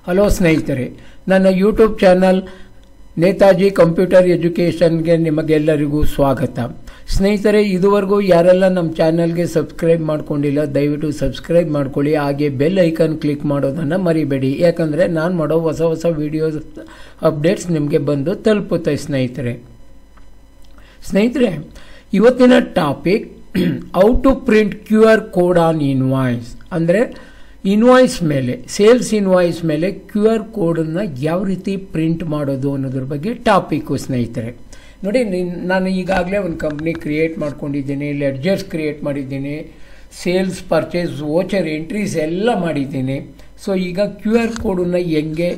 Hello ಸ್ನೇಹಿತರೆ, ನನ್ನ YouTube channel Netaji computer ಎಜುಕೇಷನ್ಗೆ ನಿಮಗೆಲ್ಲರಿಗೂ ಸ್ವಾಗತ. ಸ್ನೇಹಿತರೆ, ಇದುವರೆಗೂ ಯಾರೆಲ್ಲ ನಮ್ಮ ಚಾನಲ್ಗೆ ಸಬ್ಸ್ಕ್ರೈಬ್ ಮಾಡ್ಕೊಂಡಿಲ್ಲ ದಯವಿಟ್ಟು ಸಬ್ಸ್ಕ್ರೈಬ್ ಮಾಡ್ಕೊಳ್ಳಿ. ಹಾಗೆ ಬೆಲ್ ಐಕಾನ್ ಕ್ಲಿಕ್ ಮಾಡೋದನ್ನು ಮರಿಬೇಡಿ, ಯಾಕಂದರೆ ನಾನು ಮಾಡೋ ಹೊಸ ಹೊಸ ವಿಡಿಯೋಸ್ ಅಪ್ಡೇಟ್ಸ್ ನಿಮಗೆ ಬಂದು ತಲುಪುತ್ತೆ. ಸ್ನೇಹಿತರೆ, ಇವತ್ತಿನ topic how to print QR code on invoice. ಅಂದರೆ ಇನ್ವಾಯ್ಸ್ ಮೇಲೆ, ಸೇಲ್ಸ್ ಇನ್ವಾಯ್ಸ್ ಮೇಲೆ QR ಕೋಡನ್ನು ಯಾವ ರೀತಿ ಪ್ರಿಂಟ್ ಮಾಡೋದು ಅನ್ನೋದ್ರ ಬಗ್ಗೆ ಟಾಪಿಕ್ಕು. ಸ್ನೇಹಿತರೆ ನೋಡಿ, ನಾನು ಈಗಾಗಲೇ ಒಂದು ಕಂಪ್ನಿ ಕ್ರಿಯೇಟ್ ಮಾಡ್ಕೊಂಡಿದ್ದೀನಿ, ಲೆಡ್ಜರ್ಸ್ ಕ್ರಿಯೇಟ್ ಮಾಡಿದ್ದೀನಿ, ಸೇಲ್ಸ್ ಪರ್ಚೇಸ್ ವೋಚರ್ ಎಂಟ್ರೀಸ್ ಎಲ್ಲ ಮಾಡಿದ್ದೀನಿ. ಸೊ ಈಗ QR ಕೋಡನ್ನು ಹೆಂಗೆ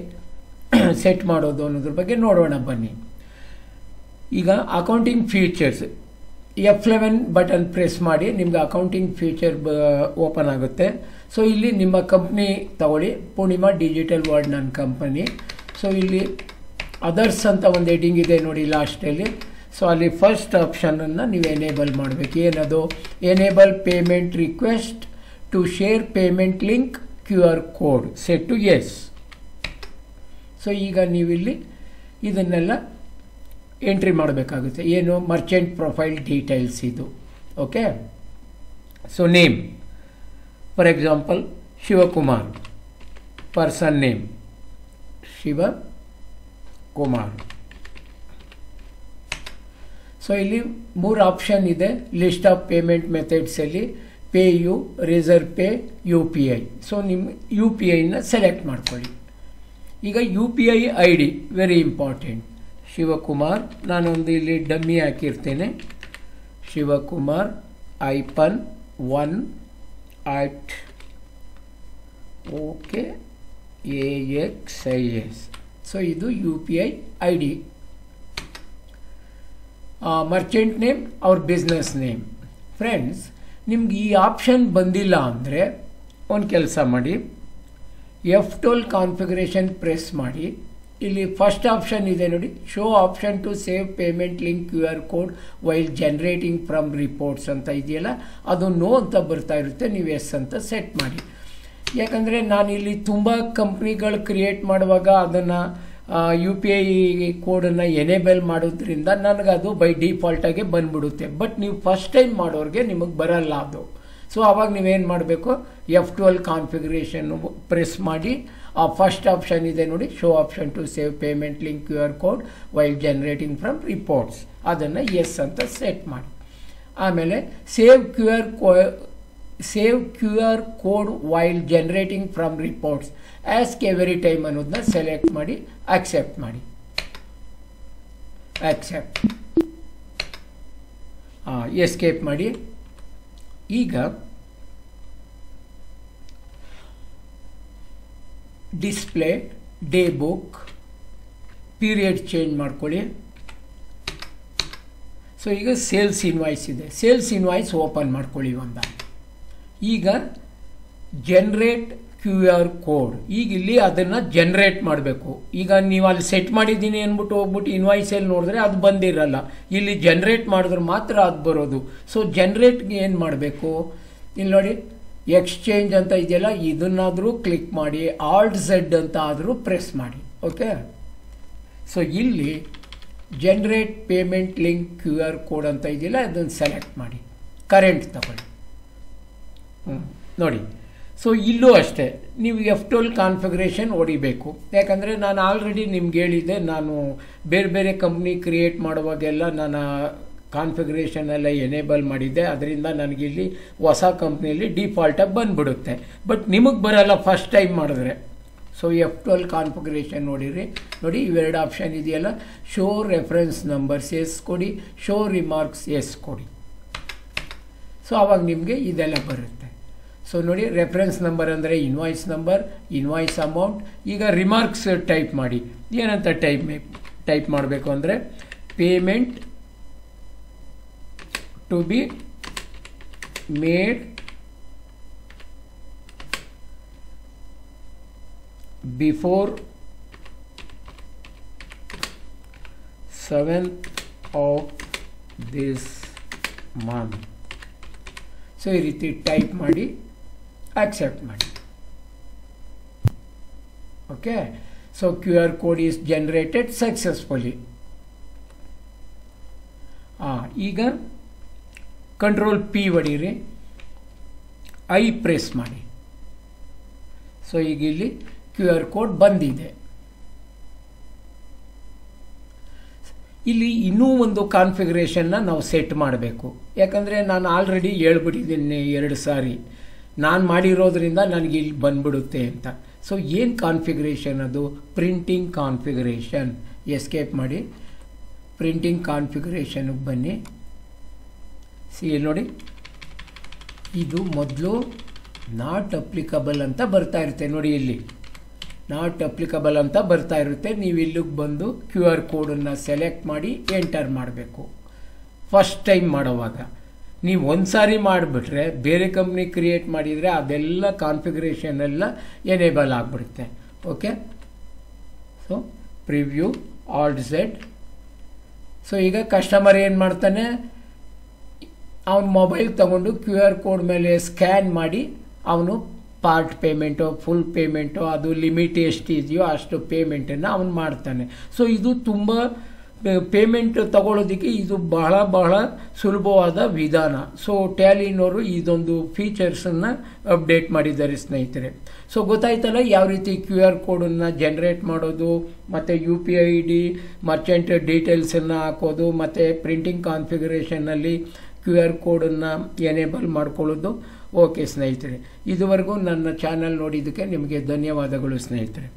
ಸೆಟ್ ಮಾಡೋದು ಅನ್ನೋದ್ರ ಬಗ್ಗೆ ನೋಡೋಣ ಬನ್ನಿ. ಈಗ accounting features F11 button press ಮಾಡಿ ನಿಮ್ಗೆ ಅಕೌಂಟಿಂಗ್ ಫೀಚರ್ ಓಪನ್ ಆಗುತ್ತೆ. ಸೊ ಇಲ್ಲಿ ನಿಮ್ಮ ಕಂಪ್ನಿ ತಗೊಳ್ಳಿ, ಪೂರ್ಣಿಮಾ ಡಿಜಿಟಲ್ ವರ್ಲ್ಡ್ ನನ್ನ ಕಂಪನಿ. ಸೊ ಇಲ್ಲಿ ಅದರ್ಸ್ ಅಂತ ಒಂದು ಹೆಡಿಂಗ್ ಇದೆ ನೋಡಿ ಲಾಸ್ಟಲ್ಲಿ. ಸೊ ಅಲ್ಲಿ ಫಸ್ಟ್ ಆಪ್ಷನನ್ನು ನೀವು ಎನೇಬಲ್ ಮಾಡಬೇಕು. ಏನದು? Enable payment request to share payment link QR code set to yes. So ಈಗ ನೀವಿಲ್ಲಿ ಇದನ್ನೆಲ್ಲ ಎಂಟ್ರಿ ಮಾಡಬೇಕಾಗುತ್ತೆ. ಏನು? ಮರ್ಚೆಂಟ್ ಪ್ರೊಫೈಲ್ ಡೀಟೇಲ್ಸ್ ಇದು. Okay. So name, for example Shivakumar, person name Shivakumar. So ಇಲ್ಲಿ 3 ಆಪ್ಷನ್ ಇದೆ. ಲಿಸ್ಟ್ ಆಫ್ ಪೇಮೆಂಟ್ ಮೆಥಡ್ಸಲ್ಲಿ PayU, reserve pay, UPI. ಸೊ ನಿಮ್ಮ UPIನ ಸೆಲೆಕ್ಟ್ ಮಾಡ್ಕೊಳ್ಳಿ. ಈಗ UPI ID very important. Shivakumar, ನಾನೊಂದು ಇಲ್ಲಿ ಡಮ್ಮಿ ಹಾಕಿರ್ತೇನೆ. Shivakumar -1 at okay AXIS. So ಇದು UPI ID. ಮರ್ಚೆಂಟ್ ನೇಮ್ ಅವ್ರ ಬಿಸ್ನೆಸ್ ನೇಮ್. ಫ್ರೆಂಡ್ಸ್, ನಿಮ್ಗೆ ಈ ಆಪ್ಷನ್ ಬಂದಿಲ್ಲ ಅಂದರೆ ಒಂದು ಕೆಲಸ ಮಾಡಿ, F12 ಕಾನ್ಫಿಗರೇಷನ್ ಪ್ರೆಸ್ ಮಾಡಿ. ಇಲ್ಲಿ ಫಸ್ಟ್ ಆಪ್ಷನ್ ಇದೆ ನೋಡಿ, show option two save payment link QR code while generating from reports ಅಂತ ಇದೆಯಲ್ಲ, ಅದು ನೋ ಅಂತ ಬರ್ತಾ ಇರುತ್ತೆ. ನೀವು ಎಸ್ ಅಂತ ಸೆಟ್ ಮಾಡಿ. ಯಾಕಂದರೆ ನಾನಿಲ್ಲಿ ತುಂಬ ಕಂಪ್ನಿಗಳು ಕ್ರಿಯೇಟ್ ಮಾಡುವಾಗ ಅದನ್ನು UPI ಕೋಡನ್ನು ಎನೇಬಲ್ ಮಾಡೋದ್ರಿಂದ ನನಗದು ಬೈ ಡಿಫಾಲ್ಟಾಗೆ ಬಂದ್ಬಿಡುತ್ತೆ. ಬಟ್ ನೀವು ಫಸ್ಟ್ ಟೈಮ್ ಮಾಡೋರಿಗೆ ನಿಮಗೆ ಬರಲ್ಲ ಅದು. ಸೊ ಆವಾಗ ನೀವೇನು ಮಾಡಬೇಕು, F12 ಕಾನ್ಫಿಗರೇಷನ್ ಪ್ರೆಸ್ ಮಾಡಿ. ಆ ಫಸ್ಟ್ ಆಪ್ಷನ್ ಇದೆ ನೋಡಿ, show option two save payment link QR code while generating from reports, ಅದನ್ನು ಎಸ್ ಅಂತ ಸೆಟ್ ಮಾಡಿ. ಆಮೇಲೆ save QR code while generating from reports ask every time ಅನ್ನೋದನ್ನ ಸೆಲೆಕ್ಟ್ ಮಾಡಿ ಆಕ್ಸೆಪ್ಟ್ ಮಾಡಿ. ಆಕ್ಸೆಪ್ಟ್, ಎಸ್ಕೇಪ್ ಮಾಡಿ. ಈಗ display, day book, period change ಮಾಡ್ಕೊಳ್ಳಿ. ಸೊ ಈಗ ಸೇಲ್ಸ್ ಇನ್ವಾಯ್ಸ್ ಇದೆ, ಸೇಲ್ಸ್ ಇನ್ವಾಯ್ಸ್ ಓಪನ್ ಮಾಡ್ಕೊಳ್ಳಿ ಒಂದು. ಈಗ ಜನರೇಟ್ QR ಕೋಡ್, ಈಗ ಇಲ್ಲಿ ಅದನ್ನು ಜನರೇಟ್ ಮಾಡಬೇಕು. ಈಗ ನೀವು ಅಲ್ಲಿ ಸೆಟ್ ಮಾಡಿದ್ದೀನಿ ಅಂದ್ಬಿಟ್ಟು ಹೋಗ್ಬಿಟ್ಟು ಇನ್ವಾಯ್ಸಲ್ಲಿ ನೋಡಿದ್ರೆ ಅದು ಬಂದಿರಲ್ಲ. ಇಲ್ಲಿ ಜನರೇಟ್ ಮಾಡಿದ್ರೆ ಮಾತ್ರ ಅದು ಬರೋದು. ಸೊ ಜನರೇಟ್ಗೆ ಏನು ಮಾಡಬೇಕು, ಇಲ್ಲಿ ನೋಡಿ ಎಕ್ಸ್ಚೇಂಜ್ ಅಂತ ಇದೆಯಲ್ಲ, ಇದನ್ನಾದರೂ ಕ್ಲಿಕ್ ಮಾಡಿ, Alt-Z ಅಂತ ಆದರೂ ಪ್ರೆಸ್ ಮಾಡಿ. ಓಕೆ. ಸೊ ಇಲ್ಲಿ generate payment link QR code ಅಂತ ಇದೆಯಲ್ಲ, ಅದನ್ನು ಸೆಲೆಕ್ಟ್ ಮಾಡಿ, ಕರೆಂಟ್ ತಗೊಳ್ಳಿ. ನೋಡಿ. ಸೊ ಇಲ್ಲೂ ಅಷ್ಟೇ ನೀವು F12 ಕಾನ್ಫಿಗರೇಷನ್ ಹೊಡಿಬೇಕು. ಯಾಕಂದರೆ ನಾನು ಆಲ್ರೆಡಿ ನಿಮ್ಗೆ ಹೇಳಿದ್ದೆ, ನಾನು ಬೇರೆ ಬೇರೆ ಕಂಪ್ನಿ ಕ್ರಿಯೇಟ್ ಮಾಡುವಾಗೆಲ್ಲ ನಾನು ಕಾನ್ಫಿಗರೇಷನ್ ಎಲ್ಲ ಎನೇಬಲ್ ಮಾಡಿದ್ದೆ. ಅದರಿಂದ ನನಗಿಲ್ಲಿ ಹೊಸ ಕಂಪ್ನಿಯಲ್ಲಿ ಡಿಫಾಲ್ಟಾಗಿ ಬಂದುಬಿಡುತ್ತೆ. ಬಟ್ ನಿಮಗೆ ಬರೋಲ್ಲ ಫಸ್ಟ್ ಟೈಮ್ ಮಾಡಿದ್ರೆ. ಸೊ F12 ಕಾನ್ಫಿಗರೇಷನ್ ನೋಡಿರಿ. ನೋಡಿ ಇವೆರಡು ಆಪ್ಷನ್ ಇದೆಯಲ್ಲ, ಶೋ ರೆಫರೆನ್ಸ್ ನಂಬರ್ಸ್ ಎಸ್ ಕೊಡಿ, ಶೋ ರಿಮಾರ್ಕ್ಸ್ ಎಸ್ ಕೊಡಿ. ಸೊ ಆವಾಗ ನಿಮಗೆ ಇದೆಲ್ಲ ಬರುತ್ತೆ. ಸೊ ನೋಡಿ, ರೆಫರೆನ್ಸ್ ನಂಬರ್ ಅಂದರೆ ಇನ್ವಾಯ್ಸ್ ನಂಬರ್, ಇನ್ವಾಯ್ಸ್ ಅಮೌಂಟ್. ಈಗ ರಿಮಾರ್ಕ್ಸ್ ಟೈಪ್ ಮಾಡಿ. ಏನಂತ ಟೈಪ್ ಮಾಡಬೇಕು ಅಂದರೆ payment to be made before 7th of this month. So ಈ ರೀತಿ ಟೈಪ್ ಮಾಡಿ ಆಕ್ಸೆಪ್ಟ್ ಮಾಡಿ. Okay. So QR code is generated successfully. ಈಗ ಕಂಟ್ರೋಲ್ P ಹೊಡೀರಿ, ಐ ಪ್ರೆಸ್ ಮಾಡಿ. ಸೊ ಈಗ ಇಲ್ಲಿ QR ಕೋಡ್ ಬಂದಿದೆ. ಇಲ್ಲಿ ಇನ್ನೂ ಒಂದು ಕಾನ್ಫಿಗರೇಷನ್ನ ನಾವು ಸೆಟ್ ಮಾಡಬೇಕು. ಯಾಕಂದರೆ ನಾನು ಆಲ್ರೆಡಿ ಹೇಳ್ಬಿಟ್ಟಿದ್ದೀನಿ 2 ಸಾರಿ, ನಾನು ಮಾಡಿರೋದ್ರಿಂದ ನನಗೆ ಇಲ್ಲಿ ಬಂದ್ಬಿಡುತ್ತೆ ಅಂತ. ಸೊ ಏನು ಕಾನ್ಫಿಗರೇಷನ್ ಅದು? Printing configuration. ಎಸ್ಕೇಪ್ ಮಾಡಿ ಪ್ರಿಂಟಿಂಗ್ ಕಾನ್ಫಿಗರೇಷನ್ಗೆ ಬನ್ನಿ. ನೋಡಿ, ಇದು ಮೊದಲು ನಾಟ್ ಅಪ್ಲಿಕಬಲ್ ಅಂತ ಬರ್ತಾ ಇರುತ್ತೆ. ನೋಡಿ, ಇಲ್ಲಿ ನಾಟ್ ಅಪ್ಲಿಕಬಲ್ ಅಂತ ಬರ್ತಾ ಇರುತ್ತೆ. ನೀವು ಇಲ್ಲಿಗೆ ಬಂದು QR ಕೋಡನ್ನು ಸೆಲೆಕ್ಟ್ ಮಾಡಿ ಎಂಟರ್ ಮಾಡಬೇಕು. ಫಸ್ಟ್ ಟೈಮ್ ಮಾಡೋವಾಗ ನೀವು ಒಂದು ಸಾರಿ ಮಾಡಿಬಿಟ್ರೆ ಬೇರೆ ಕಂಪ್ನಿ ಕ್ರಿಯೇಟ್ ಮಾಡಿದರೆ ಅದೆಲ್ಲ ಕಾನ್ಫಿಗರೇಷನ್ ಎಲ್ಲ ಎನೇಬಲ್ ಆಗಿಬಿಡುತ್ತೆ. Okay. So preview alt Z. So ಈಗ ಕಸ್ಟಮರ್ ಏನು ಮಾಡ್ತಾನೆ, ಅವನ ಮೊಬೈಲ್ ತಗೊಂಡು QR ಕೋಡ್ ಮೇಲೆ ಸ್ಕ್ಯಾನ್ ಮಾಡಿ ಅವನು ಪಾರ್ಟ್ ಪೇಮೆಂಟು, ಫುಲ್ ಪೇಮೆಂಟು, ಅದು ಲಿಮಿಟ್ ಎಷ್ಟಿದೆಯೋ ಅಷ್ಟು ಪೇಮೆಂಟನ್ನು ಅವನು ಮಾಡ್ತಾನೆ. ಸೊ ಇದು ತುಂಬ ಪೇಮೆಂಟ್ ತಗೊಳ್ಳೋದಕ್ಕೆ ಇದು ಬಹಳ ಸುಲಭವಾದ ವಿಧಾನ. ಸೊ ಟ್ಯಾಲಿನವರು ಇದೊಂದು ಫೀಚರ್ಸನ್ನು ಅಪ್ಡೇಟ್ ಮಾಡಿದ್ದಾರೆ ಸ್ನೇಹಿತರೆ. ಸೊ ಗೊತ್ತಾಯ್ತಲ್ಲ ಯಾವ ರೀತಿ QR ಕೋಡನ್ನು ಜನರೇಟ್ ಮಾಡೋದು, ಮತ್ತು UPI ID, ಮರ್ಚೆಂಟ್ ಡೀಟೇಲ್ಸನ್ನು ಹಾಕೋದು, ಮತ್ತು ಪ್ರಿಂಟಿಂಗ್ ಕಾನ್ಫಿಗರೇಷನ್ನಲ್ಲಿ QR ಕೋಡನ್ನು ಎನೇಬಲ್ ಮಾಡ್ಕೊಳ್ಳೋದು. ಓಕೆ ಸ್ನೇಹಿತರೆ, ಇದುವರೆಗೂ ನನ್ನ ಚಾನಲ್ ನೋಡಿದ್ದಕ್ಕೆ ನಿಮಗೆ ಧನ್ಯವಾದಗಳು ಸ್ನೇಹಿತರೆ.